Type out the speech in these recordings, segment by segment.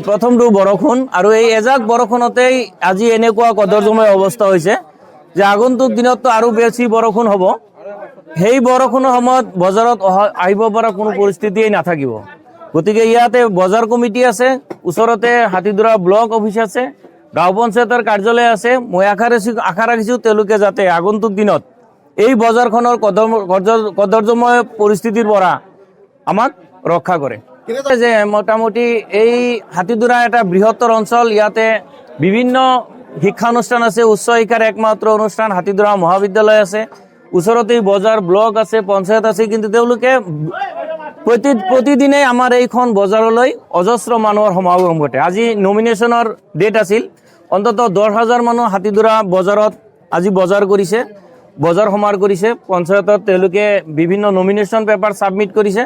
প্ৰথমটো বৰষুণ আৰু এই এজাক বৰষুণতেই আজি এনেকুৱা কদৰ্যময় অৱস্থা হৈছে যে আগন্তুক দিনততো আৰু বেছি বৰষুণ হ'ব। সেই বৰষুণৰ সময়ত বজাৰত আহিব পৰা কোনো পৰিস্থিতিয়েই নাথাকিব। গতিকে ইয়াতে বজাৰ কমিটি আছে, ওচৰতে হাতীদৰা ব্লক অফিচ আছে, গাঁও পঞ্চায়তৰ কাৰ্যালয় আছে। মই আশা ৰাখিছোঁ তেওঁলোকে যাতে আগন্তুক দিনত এই বজাৰখনৰ কদৰ্যময় পৰিস্থিতিৰ পৰা আমাক ৰক্ষা কৰে। যে মোটামুটি এই হাতীদৰা এটা বৃহত্তৰ অঞ্চল, ইয়াতে বিভিন্ন শিক্ষানুষ্ঠান আছে, উচ্চ শিক্ষাৰ একমাত্ৰ অনুষ্ঠান হাতীদৰা মহাবিদ্যালয় আছে, ওচৰতেই বজাৰ ব্লক আছে, পঞ্চায়ত আছে। কিন্তু তেওঁলোকে প্ৰতিদিনে আমাৰ এইখন বজাৰলৈ অজস্ৰ মানুহৰ সমাগম ঘটে। আজি নমিনেশ্যনৰ ডেট আছিল, অন্তত 10,000 মানুহ হাতীদৰা বজাৰত আজি বজাৰ কৰিছে, বজাৰ সমাৰ কৰিছে। পঞ্চায়তত তেওঁলোকে বিভিন্ন নমিনেশ্যন পেপাৰ ছাবমিট কৰিছে।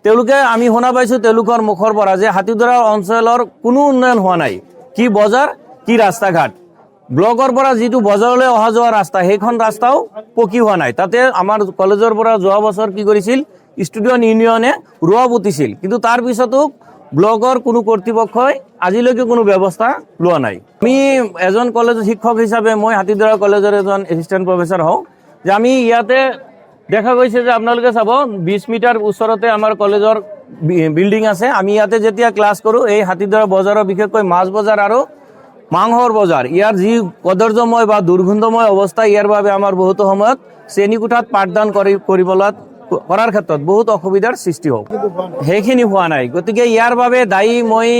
তেওঁলোকে আমি শুনা পাইছোঁ তেওঁলোকৰ মুখৰ পৰা যে হাতীদৰা অঞ্চলৰ কোনো উন্নয়ন হোৱা নাই, কি বজাৰ কি ৰাস্তা ঘাট। ব্লকৰ পৰা যিটো বজাৰলৈ অহা যোৱা ৰাস্তা, সেইখন ৰাস্তাও পকী হোৱা নাই। তাতে আমাৰ কলেজৰ পৰা যোৱা বছৰ কি কৰিছিল, ষ্টুডেণ্ট ইউনিয়নে ৰোৱা পুতিছিল, কিন্তু তাৰ পিছতো ব্লকৰ কোনো কৰ্তৃপক্ষই আজিলৈকে কোনো ব্যৱস্থা লোৱা নাই। আমি এজন কলেজৰ শিক্ষক হিচাপে মই হাতীদৰা কলেজৰ এজন এছিষ্টেণ্ট প্ৰফেচাৰ হওঁ, যে আমি ইয়াতে দেখা গৈছে যে আপোনালোকে চাব 20 মিটাৰ ওচৰতে আমাৰ কলেজৰ বিল্ডিং আছে। আমি ইয়াতে যেতিয়া ক্লাছ কৰোঁ, এই হাতীদৰা বজাৰৰ বিশেষকৈ মাছ বজাৰ আৰু মাংসৰ বজাৰ, ইয়াৰ যি কদৰ্যময় বা দুৰ্গন্ধময় অৱস্থা, ইয়াৰ বাবে আমাৰ বহুতো সময়ত শ্ৰেণীকোঠাত পাঠদান কৰাৰ ক্ষেত্ৰত বহুত অসুবিধাৰ সৃষ্টি হয়। সেইখিনি হোৱা নাই। গতিকে ইয়াৰ বাবে দায়ী মই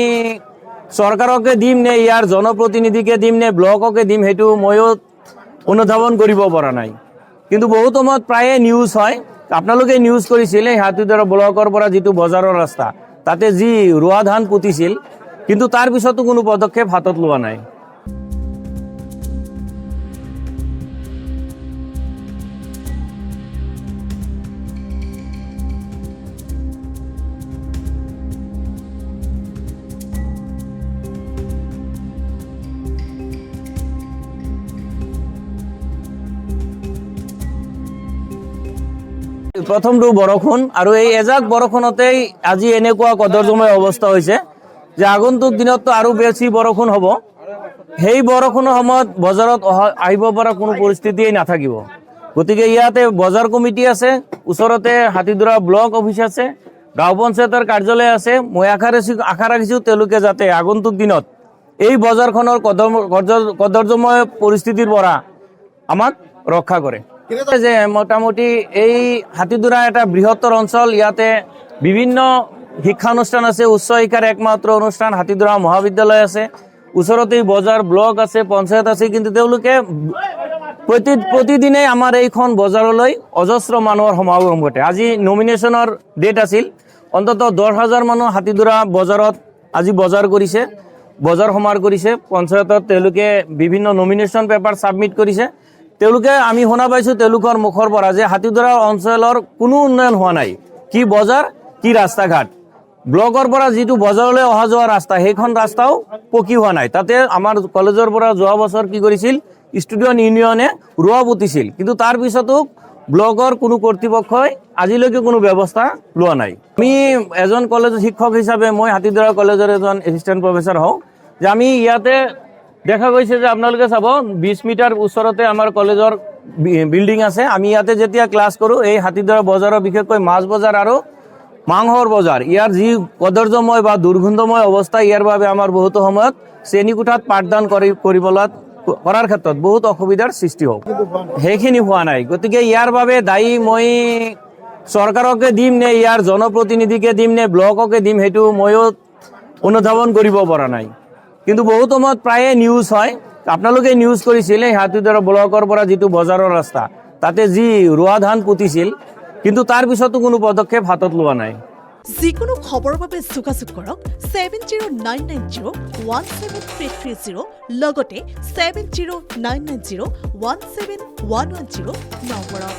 চৰকাৰকে দিম নে ইয়াৰ জনপ্ৰতিনিধিকে দিম নে ব্লককে দিম, সেইটো ময়ো অনুধাৱন কৰিব পৰা নাই। কিন্তু বহুত সময়ত প্ৰায়ে নিউজ হয়, আপোনালোকে নিউজ কৰিছিল এই হাতীদৰা ব্লকৰ পৰা যিটো বজাৰৰ ৰাস্তা, তাতে যি ৰোৱা ধান পুতিছিল, কিন্তু তাৰ পিছতো কোনো পদক্ষেপ হাতত লোৱা নাই। প্ৰথমটো বৰষুণ আৰু এই এজাক বৰষুণতেই আজি এনেকুৱা কদৰ্যময় অৱস্থা হৈছে যে আগন্তুক দিনততো আৰু বেছি বৰষুণ হ'ব। সেই বৰষুণৰ সময়ত বজাৰত আহিব পৰা কোনো পৰিস্থিতিয়েই নাথাকিব। গতিকে ইয়াতে বজাৰ কমিটি আছে, ওচৰতে হাতীদৰা ব্লক অফিচ আছে, গাঁও পঞ্চায়তৰ কাৰ্যালয় আছে। মই আশা ৰাখিছোঁ তেওঁলোকে যাতে আগন্তুক দিনত এই বজাৰখনৰ কদৰ্যময় পৰিস্থিতিৰ পৰা আমাক ৰক্ষা কৰে। যে মোটামুটি এই হাতীদৰা এটা বৃহত্তৰ অঞ্চল, ইয়াতে বিভিন্ন শিক্ষানুষ্ঠান আছে, উচ্চ শিক্ষাৰ একমাত্ৰ অনুষ্ঠান হাতীদৰা মহাবিদ্যালয় আছে, ওচৰতেই বজাৰ ব্লক আছে, পঞ্চায়ত আছে। কিন্তু তেওঁলোকে প্ৰতিদিনে আমাৰ এইখন বজাৰলৈ অজস্ৰ মানুহৰ সমাগম ঘটে। আজি নমিনেশ্যনৰ ডেট আছিল, অন্তত 10,000 মানুহ হাতীদৰা বজাৰত আজি বজাৰ কৰিছে, বজাৰ সমাৰ কৰিছে। পঞ্চায়তত তেওঁলোকে বিভিন্ন নমিনেশ্যন পেপাৰ ছাবমিট কৰিছে। তেওঁলোকে আমি শুনা পাইছোঁ তেওঁলোকৰ মুখৰ পৰা যে হাতীদৰা অঞ্চলৰ কোনো উন্নয়ন হোৱা নাই, কি বজাৰ কি ৰাস্তা ঘাট। ব্লকৰ পৰা যিটো বজাৰলৈ অহা যোৱা ৰাস্তা, সেইখন ৰাস্তাও পকী হোৱা নাই। তাতে আমাৰ কলেজৰ পৰা যোৱা বছৰ কি কৰিছিল, ষ্টুডেণ্ট ইউনিয়নে ৰোৱা পুতিছিল, কিন্তু তাৰ পিছতো ব্লকৰ কোনো কৰ্তৃপক্ষই আজিলৈকে কোনো ব্যৱস্থা লোৱা নাই। আমি এজন কলেজৰ শিক্ষক হিচাপে মই হাতীদৰা কলেজৰ এজন এছিষ্টেণ্ট প্ৰফেচাৰ হওঁ, যে আমি ইয়াতে দেখা গৈছে যে আপোনালোকে চাব 20 মিটাৰ ওচৰতে আমাৰ কলেজৰ বিল্ডিং আছে। আমি ইয়াতে যেতিয়া ক্লাছ কৰোঁ, এই হাতীদৰা বজাৰৰ বিশেষকৈ মাছ বজাৰ আৰু মাংসৰ বজাৰ, ইয়াৰ যি কদৰ্যময় বা দুৰ্গন্ধময় অৱস্থা, ইয়াৰ বাবে আমাৰ বহুতো সময়ত শ্ৰেণীকোঠাত পাঠদান কৰাৰ ক্ষেত্ৰত বহুত অসুবিধাৰ সৃষ্টি হয়। সেইখিনি হোৱা নাই। গতিকে ইয়াৰ বাবে দায়ী মই চৰকাৰকে দিম নে ইয়াৰ জনপ্ৰতিনিধিকে দিম নে ব্লককে দিম, সেইটো ময়ো অনুধাৱন কৰিব পৰা নাই। কিন্তু বহুত সময়ত প্ৰায়ে নিউজ হয়, আপোনালোকে নিউজ কৰিছিল এই হাতীদৰা ব্লকৰ পৰা যিটো বজাৰৰ ৰাস্তা, তাতে যি ৰোৱা ধান পুতিছিল, কিন্তু তাৰ পিছতো কোনো পদক্ষেপ হাতত লোৱা নাই। যিকোনো খবৰৰ বাবে যোগাযোগ কৰক 7099017330 লগতে 7099017110 নম্বৰত।